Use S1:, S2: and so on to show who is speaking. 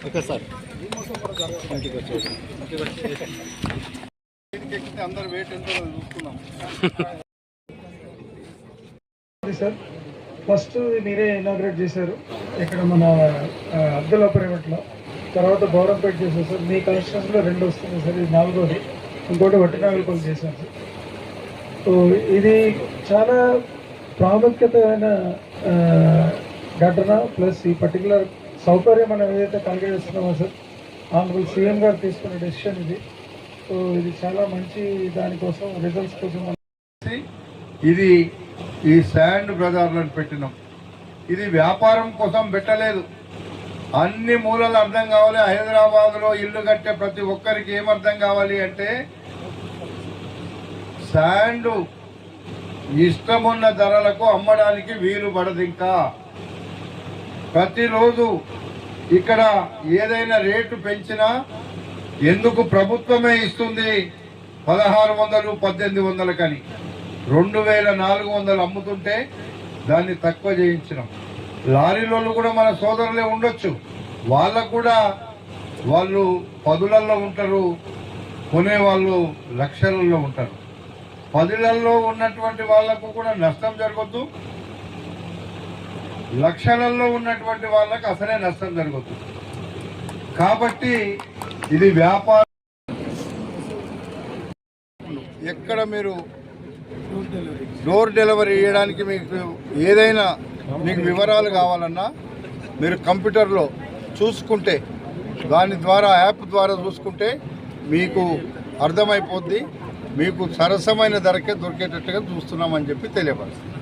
S1: Okay sir.
S2: అందరు wait ఎంతో చూసుకున్నాం
S3: సార్. ఫస్ట్ మీరే ఇనాగ్రేట్ చేశారు ఇక్కడ మన అబ్దుల్లాపూర్లో, తర్వాత బౌరంపేట చేశారు సార్. మీ కాన్స్టిట్యూన్సీలో 2 వస్తున్నాయి సార్, ఇది 4వది. ఇంకోటి వట్టినాగలపల్లి చేశారు సార్. సో ఇది చాలా ప్రాముఖ్యతమైన ఘటన. ప్లస్ ఈ పర్టికులర్ సౌకర్యం మనం ఏదైతే కలిగజేస్తున్నామో సార్, ఆనరబుల్ సీఎం గారు తీసుకున్న డెసిషన్ ఇది. సో ఇది చాలా మంచి దానికోసం, రిజల్ట్స్ కోసం
S2: ఇది ఈ శాండ్ బజార్లను పెట్టినాం. ఇది వ్యాపారం కోసం పెట్టలేదు, అన్ని మూలలు అర్థం కావాలి. హైదరాబాద్లో ఇల్లు కట్టే ప్రతి ఒక్కరికి ఏమర్థం కావాలి అంటే శాండ్ ఇష్టమున్న ధరలకు అమ్మడానికి వీలు పడదు. ఇంకా ప్రతిరోజు ఇక్కడ ఏదైనా రేటు పెంచినా ఎందుకు ప్రభుత్వమే ఇస్తుంది 1600 1800 కని 2400 అమ్ముతుంటే దాన్ని తక్కువ చేయించినాం. లారీలలో కూడా మన సోదరులే ఉండొచ్చు, వాళ్ళకు కూడా వాళ్ళు 10లలో ఉంటారు, కొనేవాళ్ళు లక్షలలో ఉంటారు. 10లలో ఉన్నటువంటి వాళ్లకు కూడా నష్టం జరగద్దు, లక్షలలో ఉన్నటువంటి వాళ్ళకు అసలే నష్టం జరగద్దు. కాబట్టి ఇది వ్యాపారం. ఎక్కడ మీరు డోర్ డెలివరీ చేయడానికి మీకు ఏదైనా మీకు వివరాలు కావాలన్నా మీరు కంప్యూటర్లో చూసుకుంటే, దాని ద్వారా యాప్ ద్వారా చూసుకుంటే మీకు అర్థమైపోద్ది. మీకు సరసమైన ధరకే దొరికేటట్టుగా చూస్తున్నామని చెప్పి తెలియపరుస్తుంది.